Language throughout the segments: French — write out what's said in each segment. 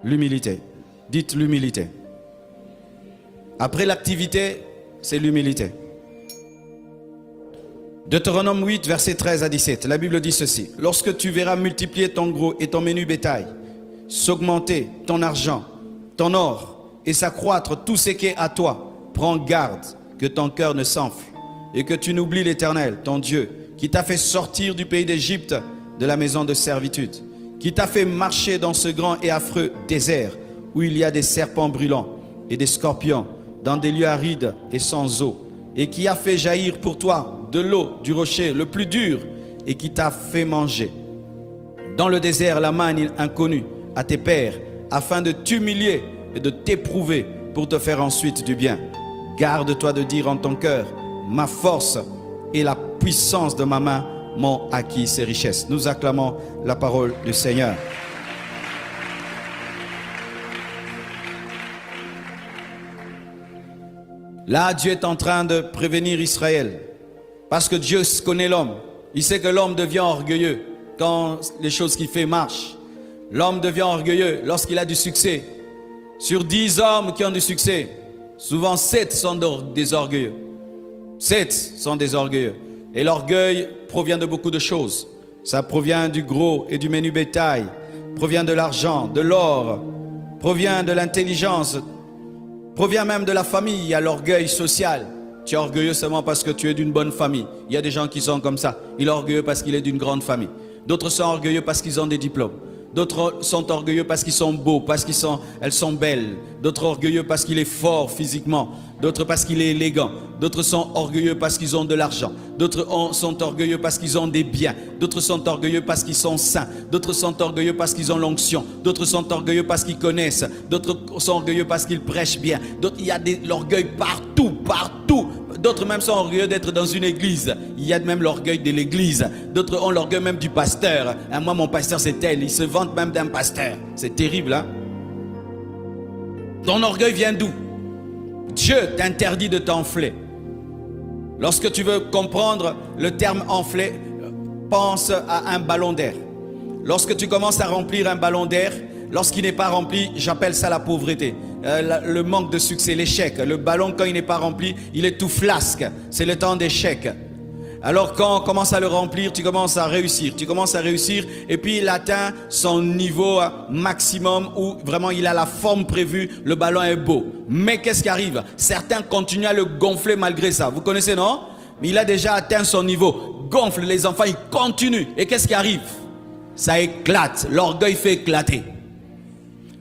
L'humilité. Dites l'humilité. Après l'activité, c'est l'humilité. Deutéronome 8, versets 13 à 17. La Bible dit ceci. Lorsque tu verras multiplier ton gros et ton menu bétail, s'augmenter ton argent, ton or et s'accroître tout ce qui est à toi, prends garde que ton cœur ne s'enfle et que tu n'oublies l'Éternel, ton Dieu, qui t'a fait sortir du pays d'Égypte, de la maison de servitude, qui t'a fait marcher dans ce grand et affreux désert où il y a des serpents brûlants et des scorpions, dans des lieux arides et sans eau, et qui a fait jaillir pour toi de l'eau du rocher le plus dur et qui t'a fait manger dans le désert la manne inconnue à tes pères, afin de t'humilier et de t'éprouver pour te faire ensuite du bien. Garde-toi de dire en ton cœur, ma force et la puissance de ma main m'ont acquis ces richesses. Nous acclamons la parole du Seigneur. Là, Dieu est en train de prévenir Israël. Parce que Dieu connaît l'homme. Il sait que l'homme devient orgueilleux quand les choses qu'il fait marchent. L'homme devient orgueilleux lorsqu'il a du succès. Sur 10 hommes qui ont du succès, souvent 7 sont des orgueilleux. 7 sont des orgueilleux. Et l'orgueil provient de beaucoup de choses. Ça provient du gros et du menu bétail, provient de l'argent, de l'or, provient de l'intelligence, provient même de la famille. Il y a l'orgueil social. Tu es orgueilleux seulement parce que tu es d'une bonne famille. Il y a des gens qui sont comme ça. Il est orgueilleux parce qu'il est d'une grande famille. D'autres sont orgueilleux parce qu'ils ont des diplômes. D'autres sont orgueilleux parce qu'ils sont beaux, parce qu'elles sont belles. D'autres orgueilleux parce qu'il est fort physiquement. D'autres parce qu'il est élégant. D'autres sont orgueilleux parce qu'ils ont de l'argent. D'autres sont orgueilleux parce qu'ils ont des biens. D'autres sont orgueilleux parce qu'ils sont saints. D'autres sont orgueilleux parce qu'ils ont l'onction. D'autres sont orgueilleux parce qu'ils connaissent. D'autres sont orgueilleux parce qu'ils prêchent bien. D'autres, il y a de l'orgueil partout, partout. D'autres même sont orgueilleux d'être dans une église. Il y a même l'orgueil de l'église. D'autres ont l'orgueil même du pasteur. Ah, moi, mon pasteur, c'est tel. Il se vante même d'un pasteur. C'est terrible, hein? Ton orgueil vient d'où? Dieu t'interdit de t'enfler. Lorsque tu veux comprendre le terme enfler, pense à un ballon d'air. Lorsque tu commences à remplir un ballon d'air, lorsqu'il n'est pas rempli, j'appelle ça la pauvreté. Le manque de succès, l'échec. Le ballon, quand il n'est pas rempli, il est tout flasque. C'est le temps d'échec. Alors quand on commence à le remplir, tu commences à réussir. Tu commences à réussir et puis il atteint son niveau maximum où vraiment il a la forme prévue. Le ballon est beau. Mais qu'est-ce qui arrive? Certains continuent à le gonfler malgré ça. Vous connaissez, non? Mais il a déjà atteint son niveau. Gonfle, les enfants, ils continuent. Et qu'est-ce qui arrive? Ça éclate. L'orgueil fait éclater.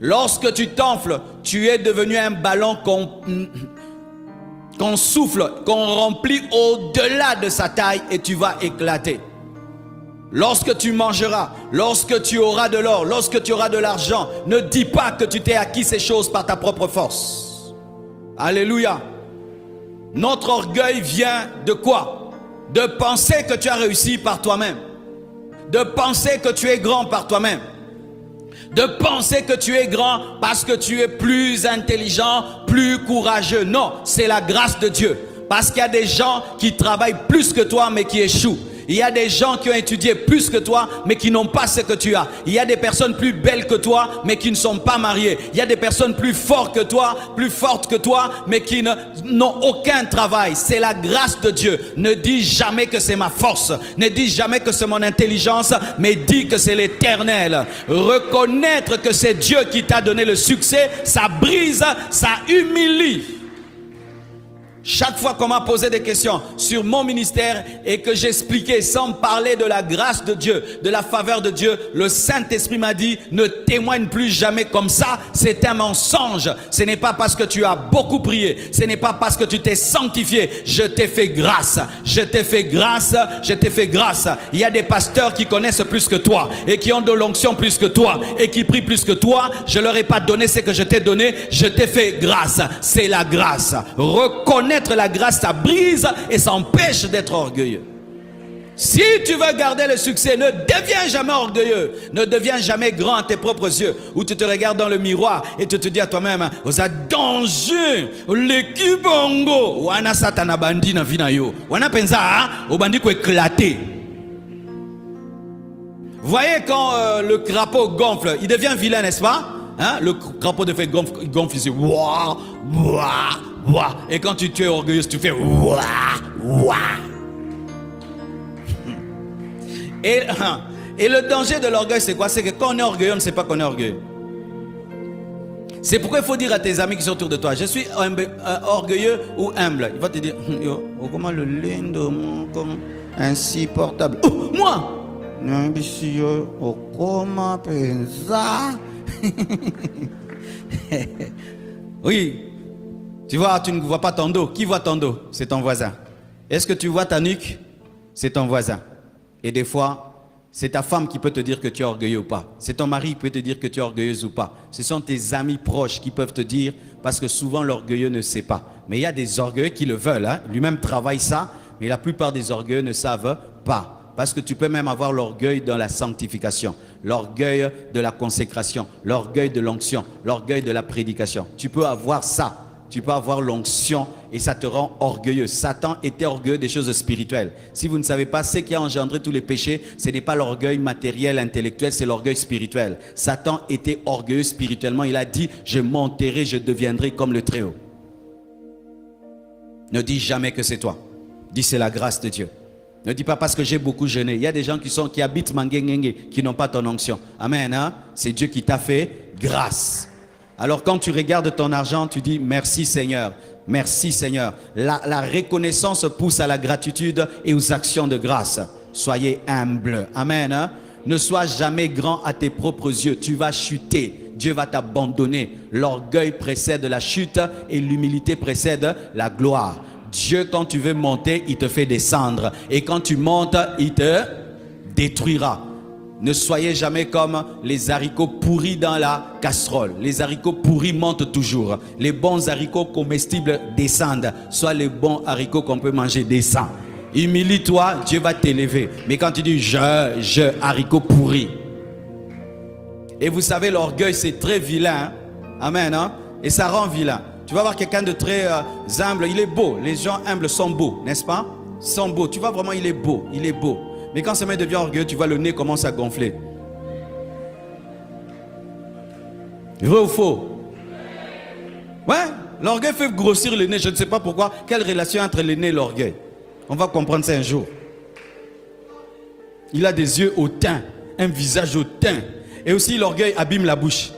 Lorsque tu t'enfles, tu es devenu un ballon qu'on souffle, qu'on remplit au-delà de sa taille et tu vas éclater. Lorsque tu mangeras, lorsque tu auras de l'or, lorsque tu auras de l'argent, ne dis pas que tu t'es acquis ces choses par ta propre force. Alléluia. Notre orgueil vient de quoi? De penser que tu as réussi par toi-même. De penser que tu es grand par toi-même. De penser que tu es grand parce que tu es plus intelligent, plus courageux. Non, c'est la grâce de Dieu. Parce qu'il y a des gens qui travaillent plus que toi mais qui échouent. Il y a des gens qui ont étudié plus que toi mais qui n'ont pas ce que tu as. Il y a des personnes plus belles que toi mais qui ne sont pas mariées. Il y a des personnes plus fortes que toi mais qui n'ont aucun travail. C'est la grâce de Dieu. Ne dis jamais que c'est ma force. Ne dis jamais que c'est mon intelligence, mais dis que c'est l'Éternel. Reconnaître que c'est Dieu qui t'a donné le succès, ça brise, ça humilie. Chaque fois qu'on m'a posé des questions sur mon ministère et que j'expliquais sans parler de la grâce de Dieu, de la faveur de Dieu, le Saint-Esprit m'a dit, ne témoigne plus jamais comme ça, c'est un mensonge. Ce n'est pas parce que tu as beaucoup prié, ce n'est pas parce que tu t'es sanctifié, je t'ai fait grâce, je t'ai fait grâce, je t'ai fait grâce. Il y a des pasteurs qui connaissent plus que toi et qui ont de l'onction plus que toi et qui prient plus que toi. Je leur ai pas donné ce que je t'ai donné, je t'ai fait grâce. C'est la grâce. Reconnaître la grâce, ça brise et ça empêche d'être orgueilleux. Si tu veux garder le succès, ne deviens jamais orgueilleux. Ne deviens jamais grand à tes propres yeux. Où tu te regardes dans le miroir et tu te dis à toi-même, vous êtes danger, l'équipe bongo. Wana satana bandi na vina yo. Wana pensa, au bandi ko éclater. Vous voyez quand le crapaud gonfle, il devient vilain, n'est-ce pas? hein, le crapaud de feu gonfle, gonfle ici. Ouah, ouah, ouah. Et quand tu es orgueilleuse, tu fais ouah, ouah. Et le danger de l'orgueil, c'est quoi? C'est que quand on est orgueilleux, on ne sait pas qu'on est orgueilleux. C'est pourquoi il faut dire à tes amis qui sont autour de toi, je suis orgueilleux ou humble. Il va te dire, yo, comment le lindo, comme insupportable. Oh, moi! Oui, tu vois, tu ne vois pas ton dos. Qui voit ton dos? C'est ton voisin. Est-ce que tu vois ta nuque? C'est ton voisin. Et des fois, c'est ta femme qui peut te dire que tu es orgueilleux ou pas. C'est ton mari qui peut te dire que tu es orgueilleuse ou pas. Ce sont tes amis proches qui peuvent te dire, parce que souvent l'orgueilleux ne sait pas. Mais il y a des orgueilleux qui le veulent. Hein. Lui-même travaille ça, mais la plupart des orgueilleux ne savent pas. Parce que tu peux même avoir l'orgueil dans la sanctification, l'orgueil de la consécration, l'orgueil de l'onction, l'orgueil de la prédication. Tu peux avoir ça. Tu peux avoir l'onction et ça te rend orgueilleux. Satan était orgueilleux des choses spirituelles. Si vous ne savez pas, ce qui a engendré tous les péchés, ce n'est pas l'orgueil matériel, intellectuel, c'est l'orgueil spirituel. Satan était orgueilleux spirituellement. Il a dit, je monterai, je deviendrai comme le Très-Haut. Ne dis jamais que c'est toi. Dis, c'est la grâce de Dieu. Ne dis pas parce que j'ai beaucoup jeûné. Il y a des gens qui habitent Mangengenge, qui n'ont pas ton onction. Amen. Hein? C'est Dieu qui t'a fait grâce. Alors quand tu regardes ton argent, tu dis merci Seigneur, merci Seigneur. La reconnaissance pousse à la gratitude et aux actions de grâce. Soyez humble. Amen. Hein? Ne sois jamais grand à tes propres yeux. Tu vas chuter. Dieu va t'abandonner. L'orgueil précède la chute et l'humilité précède la gloire. Dieu, quand tu veux monter, il te fait descendre. Et quand tu montes, il te détruira. Ne soyez jamais comme les haricots pourris dans la casserole. Les haricots pourris montent toujours. Les bons haricots comestibles descendent. Soit les bons haricots qu'on peut manger descendent. Humilie-toi, Dieu va t'élever. Mais quand tu dis je, haricots pourris. Et vous savez, l'orgueil, c'est très vilain. Hein? Amen. Hein? Et ça rend vilain. Tu vas voir quelqu'un de très humble. Il est beau. Les gens humbles sont beaux, n'est-ce pas? Ils sont beaux. Tu vois vraiment, il est beau. Il est beau. Mais quand ce mec devient orgueilleux, tu vois le nez commence à gonfler. Vrai ou faux? Ouais, l'orgueil fait grossir le nez. Je ne sais pas pourquoi. Quelle relation entre le nez et l'orgueil? On va comprendre ça un jour. Il a des yeux hautains, un visage hautain. Et aussi l'orgueil abîme la bouche.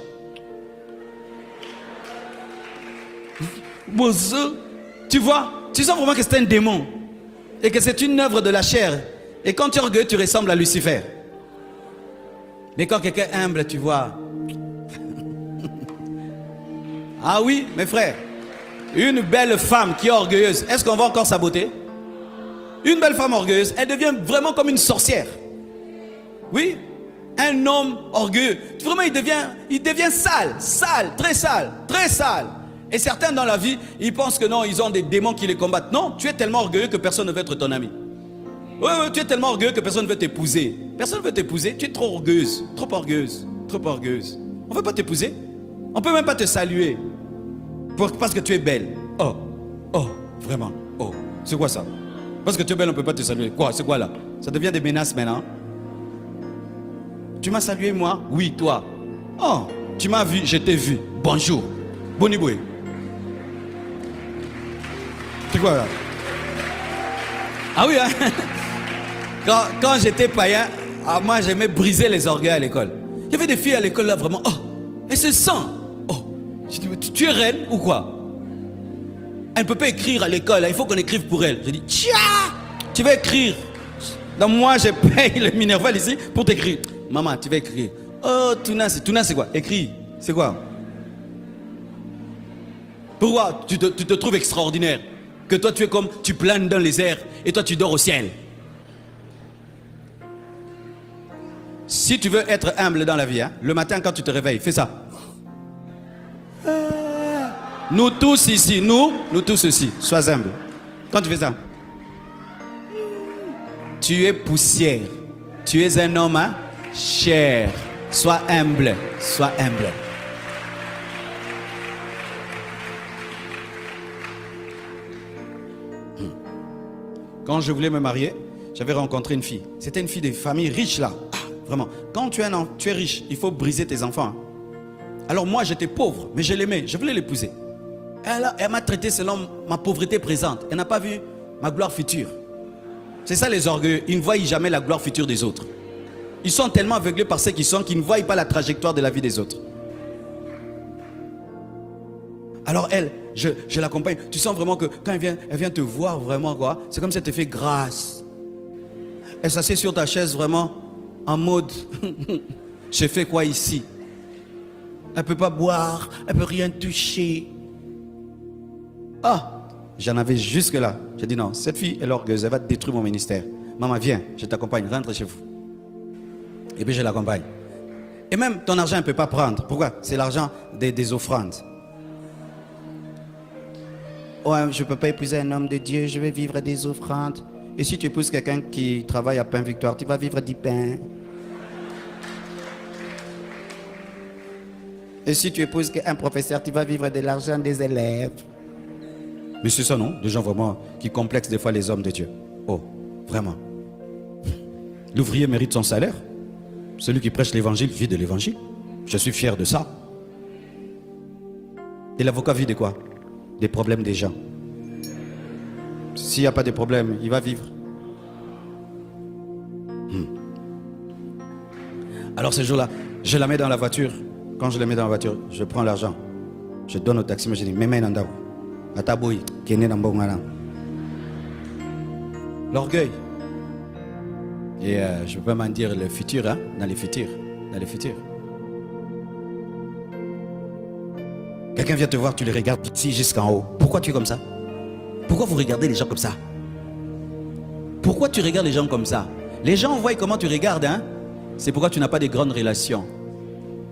Tu vois, tu sens vraiment que c'est un démon. Et que c'est une œuvre de la chair. Et quand tu es orgueilleux, tu ressembles à Lucifer. Mais quand quelqu'un est humble, tu vois. Ah oui, mes frères. Une belle femme qui est orgueilleuse, est-ce qu'on voit encore sa beauté? Une belle femme orgueilleuse, elle devient vraiment comme une sorcière. Oui. Un homme orgueilleux, vraiment il devient sale, très sale, très sale. Et certains dans la vie, ils pensent que non, ils ont des démons qui les combattent. Non, tu es tellement orgueilleux que personne ne veut être ton ami. Oui, tu es tellement orgueilleux que personne ne veut t'épouser. Personne ne veut t'épouser, tu es trop orgueilleuse, trop orgueilleuse, trop orgueilleuse. On ne veut pas t'épouser. On ne peut même pas te saluer. Parce que tu es belle. Oh, vraiment, oh. C'est quoi ça? Parce que tu es belle, on ne peut pas te saluer. Quoi? C'est quoi là? Ça devient des menaces maintenant. Tu m'as salué moi? Oui, toi. Oh, tu m'as vu, je t'ai vu. Bonjour. Boniboué. C'est quoi là? Ah oui, hein? Quand j'étais païen, moi j'aimais briser les orgueils à l'école. Il y avait des filles à l'école là vraiment, oh, elles se sentent. Oh, je dis, tu es reine ou quoi? Elle ne peut pas écrire à l'école, il faut qu'on écrive pour elle. Je dis, tiens, tu vas écrire. Donc moi je paye le Minerval ici pour t'écrire. Maman, tu vas écrire. Oh, Tuna c'est quoi? Écris. C'est quoi? Pourquoi tu te trouves extraordinaire? Que toi tu es comme, tu planes dans les airs et toi tu dors au ciel. Si tu veux être humble dans la vie, hein, le matin quand tu te réveilles, fais ça. Nous tous ici, nous tous ici, sois humble. Quand tu fais ça, tu es poussière. Tu es un homme, hein, cher. Sois humble, sois humble. Quand je voulais me marier, j'avais rencontré une fille. C'était une fille de famille riche là. Ah, vraiment. Quand tu es riche, il faut briser tes enfants. Hein. Alors moi, j'étais pauvre, mais je l'aimais, je voulais l'épouser. Elle m'a traité selon ma pauvreté présente. Elle n'a pas vu ma gloire future. C'est ça les orgueilleux, ils ne voient jamais la gloire future des autres. Ils sont tellement aveuglés par ce qu'ils sont qu'ils ne voient pas la trajectoire de la vie des autres. Alors elle, je l'accompagne. Tu sens vraiment que quand elle vient te voir vraiment, quoi, c'est comme si elle te fait grâce. Elle s'assied sur ta chaise vraiment en mode je fais quoi ici? Elle ne peut pas boire, elle ne peut rien toucher. Ah, j'en avais jusque là. J'ai dit non, cette fille elle est orgueilleuse, elle va détruire mon ministère. Maman, viens, je t'accompagne, rentre chez vous. Et puis je l'accompagne. Et même ton argent elle ne peut pas prendre. Pourquoi? C'est l'argent des offrandes. Ouais, je ne peux pas épouser un homme de Dieu, je vais vivre des offrandes. Et si tu épouses quelqu'un qui travaille à Pain Victoire, tu vas vivre du pain. Et si tu épouses un professeur, tu vas vivre de l'argent des élèves. Mais c'est ça, non? Des gens vraiment qui complexent des fois les hommes de Dieu. Oh, vraiment. L'ouvrier mérite son salaire. Celui qui prêche l'évangile vit de l'évangile. Je suis fier de ça. Et l'avocat vit de quoi? Des problèmes des gens. S'il n'y a pas de problème, il va vivre. Alors ce jour-là, je la mets dans la voiture. Quand je la mets dans la voiture, je prends l'argent. Je donne au taxi, mais je dis, l'orgueil. Et je peux m'en dire le futur, hein, dans les futurs. Dans les futurs. Quelqu'un vient te voir, tu les regardes d'ici jusqu'en haut. Pourquoi tu es comme ça? Pourquoi vous regardez les gens comme ça? Pourquoi tu regardes les gens comme ça? Les gens voient comment tu regardes, hein? C'est pourquoi tu n'as pas de grandes relations.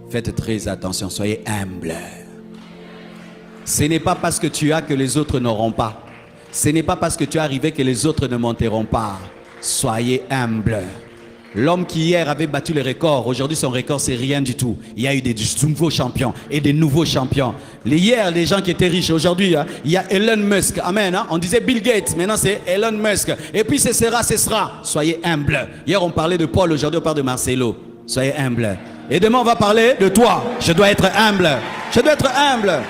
Faites très attention, soyez humbles. Ce n'est pas parce que tu as que les autres n'auront pas. Ce n'est pas parce que tu es arrivé que les autres ne monteront pas. Soyez humbles. L'homme qui hier avait battu le record, aujourd'hui son record c'est rien du tout. Il y a eu des nouveaux champions et des nouveaux champions. Hier, les gens qui étaient riches, aujourd'hui, hein, il y a Elon Musk. Amen. Hein? On disait Bill Gates, maintenant c'est Elon Musk. Et puis ce sera. Soyez humbles. Hier on parlait de Paul, aujourd'hui on parle de Marcelo. Soyez humbles. Et demain on va parler de toi. Je dois être humble. Je dois être humble.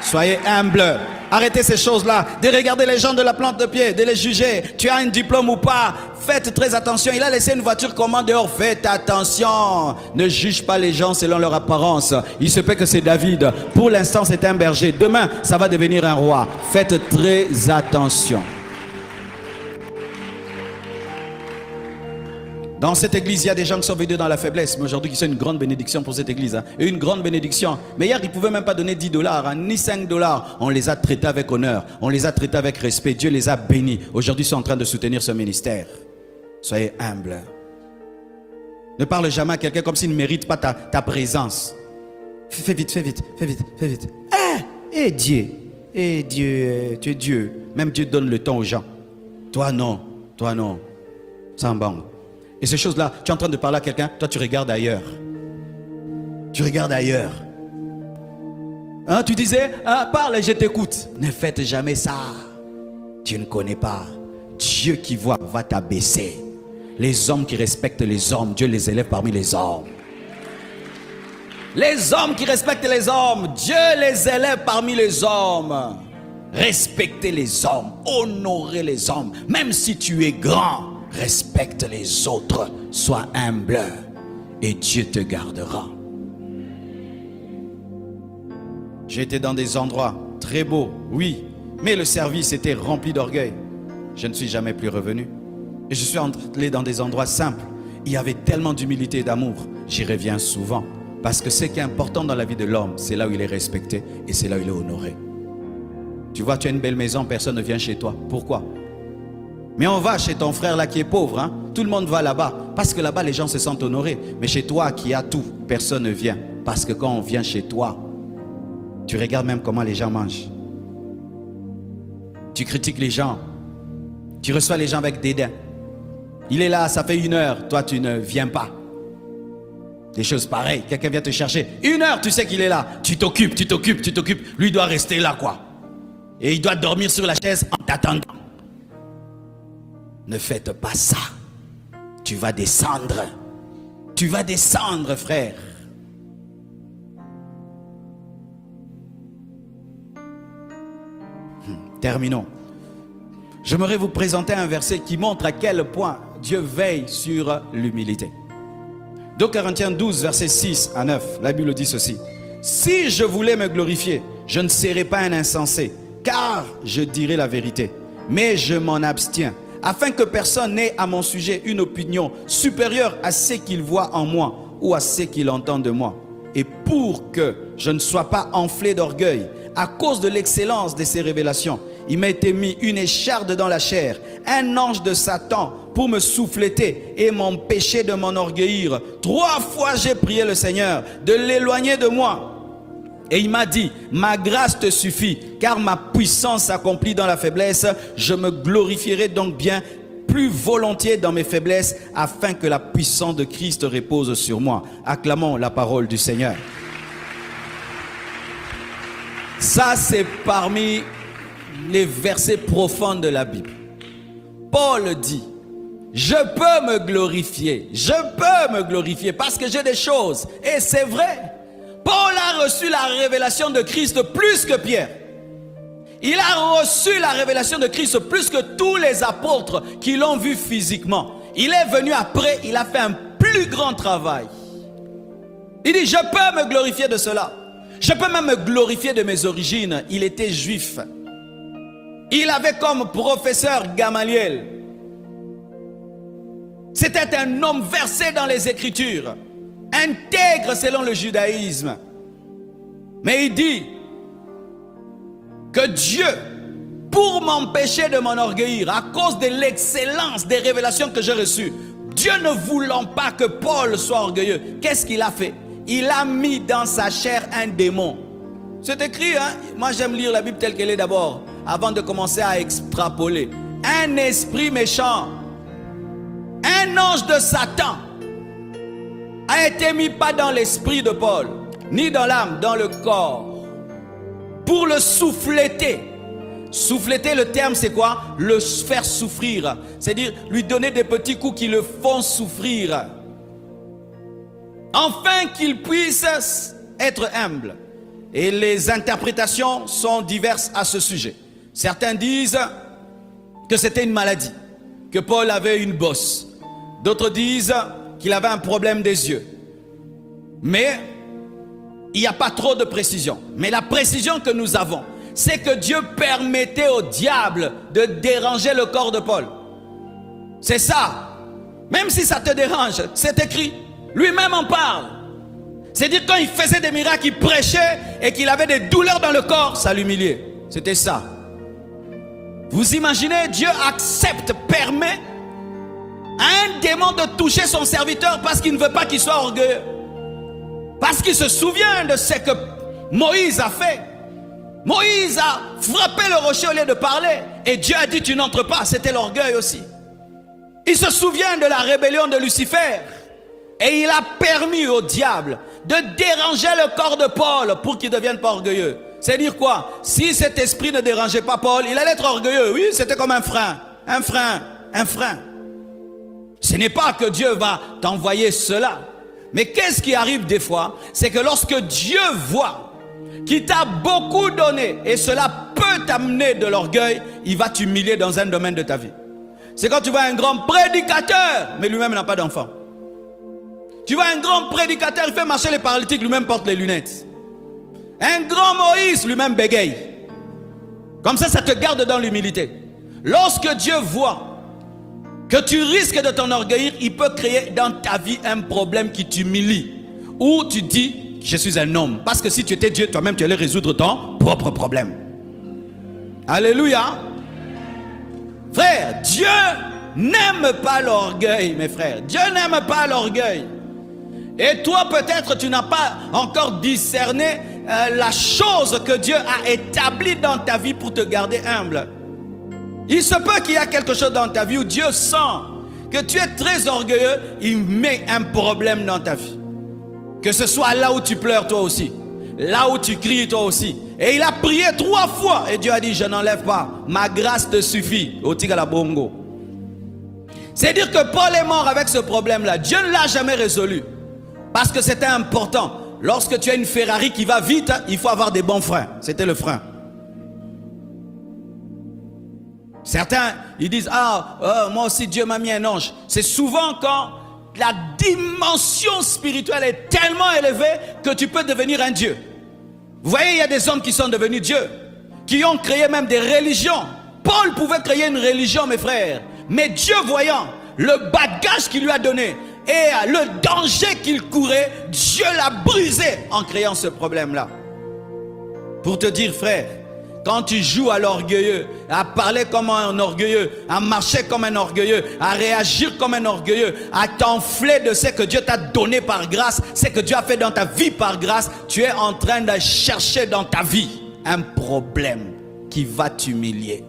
Soyez humbles. Arrêtez ces choses-là, de regarder les gens de la plante de pied, de les juger. Tu as un diplôme ou pas? Faites très attention. Il a laissé une voiture comment dehors? Faites attention. Ne juge pas les gens selon leur apparence. Il se peut que c'est David. Pour l'instant, c'est un berger. Demain, ça va devenir un roi. Faites très attention. Dans cette église, il y a des gens qui sont venus dans la faiblesse, mais aujourd'hui, qui sont une grande bénédiction pour cette église. Hein. Et une grande bénédiction. Mais hier, ils ne pouvaient même pas donner $10, hein, ni $5. On les a traités avec honneur. On les a traités avec respect. Dieu les a bénis. Aujourd'hui, ils sont en train de soutenir ce ministère. Soyez humbles. Ne parle jamais à quelqu'un comme s'il ne mérite pas ta présence. Fais vite, fais vite, fais vite, fais vite. Dieu, tu es Dieu. Même Dieu donne le temps aux gens. Toi non, sans bon. Et ces choses-là, tu es en train de parler à quelqu'un, toi tu regardes ailleurs. Tu regardes ailleurs. Hein, tu disais, parle et je t'écoute. Ne faites jamais ça. Tu ne connais pas. Dieu qui voit va t'abaisser. Les hommes qui respectent les hommes, Dieu les élève parmi les hommes. Les hommes qui respectent les hommes, Dieu les élève parmi les hommes. Respectez les hommes, honorez les hommes. Même si tu es grand, respecte les autres, sois humble et Dieu te gardera. J'étais dans des endroits très beaux, oui, mais le service était rempli d'orgueil. Je ne suis jamais plus revenu. Et je suis entré dans des endroits simples. Il y avait tellement d'humilité et d'amour. J'y reviens souvent. Parce que ce qui est important dans la vie de l'homme, c'est là où il est respecté et c'est là où il est honoré. Tu vois, tu as une belle maison, personne ne vient chez toi. Pourquoi? Mais on va chez ton frère là qui est pauvre, hein? Tout le monde va là-bas. Parce que là-bas, les gens se sentent honorés. Mais chez toi qui as tout, personne ne vient. Parce que quand on vient chez toi, tu regardes même comment les gens mangent. Tu critiques les gens. Tu reçois les gens avec dédain. Il est là, ça fait 1 heure. Toi, tu ne viens pas. Des choses pareilles. Quelqu'un vient te chercher. 1 heure, tu sais qu'il est là. Tu t'occupes. Lui doit rester là, quoi. Et il doit dormir sur la chaise en t'attendant. Ne faites pas ça. Tu vas descendre. Tu vas descendre, frère. Terminons. J'aimerais vous présenter un verset qui montre à quel point Dieu veille sur l'humilité. 2 Corinthiens 12, versets 6 à 9, la Bible dit ceci. « Si je voulais me glorifier, je ne serais pas un insensé, car je dirais la vérité. Mais je m'en abstiens, afin que personne n'ait à mon sujet une opinion supérieure à ce qu'il voit en moi ou à ce qu'il entend de moi. Et pour que je ne sois pas enflé d'orgueil, à cause de l'excellence de ces révélations, il m'a été mis une écharde dans la chair, un ange de Satan pour me souffleter et m'empêcher de m'enorgueillir. 3 fois j'ai prié le Seigneur de l'éloigner de moi. Et il m'a dit, ma grâce te suffit, car ma puissance s'accomplit dans la faiblesse. Je me glorifierai donc bien plus volontiers dans mes faiblesses, afin que la puissance de Christ repose sur moi. » Acclamons la parole du Seigneur. Ça, c'est parmi les versets profonds de la Bible. Paul dit, je peux me glorifier, parce que j'ai des choses. Et c'est vrai. Paul a reçu la révélation de Christ plus que Pierre. Il a reçu la révélation de Christ plus que tous les apôtres qui l'ont vu physiquement. Il est venu après, il a fait un plus grand travail. Il dit, je peux me glorifier de cela. Je peux même me glorifier de mes origines. Il était juif. Il avait comme professeur Gamaliel. C'était un homme versé dans les Écritures, intègre selon le judaïsme. Mais il dit que Dieu, pour m'empêcher de m'enorgueillir, à cause de l'excellence des révélations que j'ai reçues, Dieu ne voulant pas que Paul soit orgueilleux, qu'est-ce qu'il a fait? Il a mis dans sa chair un démon. C'est écrit, hein? Moi j'aime lire la Bible telle qu'elle est d'abord, avant de commencer à extrapoler. Un esprit méchant, un ange de Satan, a été mis pas dans l'esprit de Paul, ni dans l'âme, dans le corps, pour le souffleter. Souffleter, le terme c'est quoi? Le faire souffrir, c'est-à-dire lui donner des petits coups qui le font souffrir, afin qu'il puisse être humble. Et les interprétations sont diverses à ce sujet. Certains disent que c'était une maladie, que Paul avait une bosse. D'autres disent qu'il avait un problème des yeux. Mais il n'y a pas trop de précision. Mais la précision que nous avons, c'est que Dieu permettait au diable de déranger le corps de Paul. C'est ça. Même si ça te dérange, c'est écrit. Lui-même en parle. C'est-à-dire quand il faisait des miracles, il prêchait et qu'il avait des douleurs dans le corps, ça l'humiliait. C'était ça. Vous imaginez, Dieu accepte, permet à un démon de toucher son serviteur parce qu'il ne veut pas qu'il soit orgueilleux. Parce qu'il se souvient de ce que Moïse a fait. Moïse a frappé le rocher au lieu de parler. Et Dieu a dit, tu n'entres pas. C'était l'orgueil aussi. Il se souvient de la rébellion de Lucifer. Et il a permis au diable de déranger le corps de Paul pour qu'il ne devienne pas orgueilleux. C'est dire quoi? Si cet esprit ne dérangeait pas Paul, il allait être orgueilleux. Oui, c'était comme un frein. Un frein. Ce n'est pas que Dieu va t'envoyer cela. Mais qu'est-ce qui arrive des fois? C'est que lorsque Dieu voit qu'il t'a beaucoup donné et cela peut t'amener de l'orgueil, il va t'humilier dans un domaine de ta vie. C'est quand tu vois un grand prédicateur, mais lui-même n'a pas d'enfant. Tu vois un grand prédicateur, il fait marcher les paralytiques, lui-même porte les lunettes. Un grand Moïse, lui-même bégaye. Comme ça te garde dans l'humilité. Lorsque Dieu voit que tu risques de t'enorgueillir, il peut créer dans ta vie un problème qui t'humilie. Ou tu dis, je suis un homme. Parce que si tu étais Dieu, toi-même, tu allais résoudre ton propre problème. Alléluia. Frère, Dieu n'aime pas l'orgueil, mes frères. Dieu n'aime pas l'orgueil. Et toi, peut-être, tu n'as pas encore discerné la chose que Dieu a établie dans ta vie pour te garder humble. Il se peut qu'il y a quelque chose dans ta vie où Dieu sent que tu es très orgueilleux, il met un problème dans ta vie. Que ce soit là où tu pleures toi aussi, là où tu cries toi aussi. Et il a prié 3 fois et Dieu a dit, je n'enlève pas, ma grâce te suffit. Au Tigala Bongo. C'est dire que Paul est mort avec ce problème-là. Dieu ne l'a jamais résolu. Parce que c'était important. Lorsque tu as une Ferrari qui va vite, il faut avoir des bons freins. C'était le frein. Certains, ils disent, moi aussi Dieu m'a mis un ange. C'est souvent quand la dimension spirituelle est tellement élevée que tu peux devenir un Dieu. Vous voyez, il y a des hommes qui sont devenus dieux, qui ont créé même des religions. Paul pouvait créer une religion, mes frères. Mais Dieu voyant le bagage qu'il lui a donné et le danger qu'il courait, Dieu l'a brisé en créant ce problème-là. Pour te dire, frère, quand tu joues à l'orgueilleux, à parler comme un orgueilleux, à marcher comme un orgueilleux, à réagir comme un orgueilleux, à t'enfler de ce que Dieu t'a donné par grâce, ce que Dieu a fait dans ta vie par grâce, tu es en train de chercher dans ta vie un problème qui va t'humilier.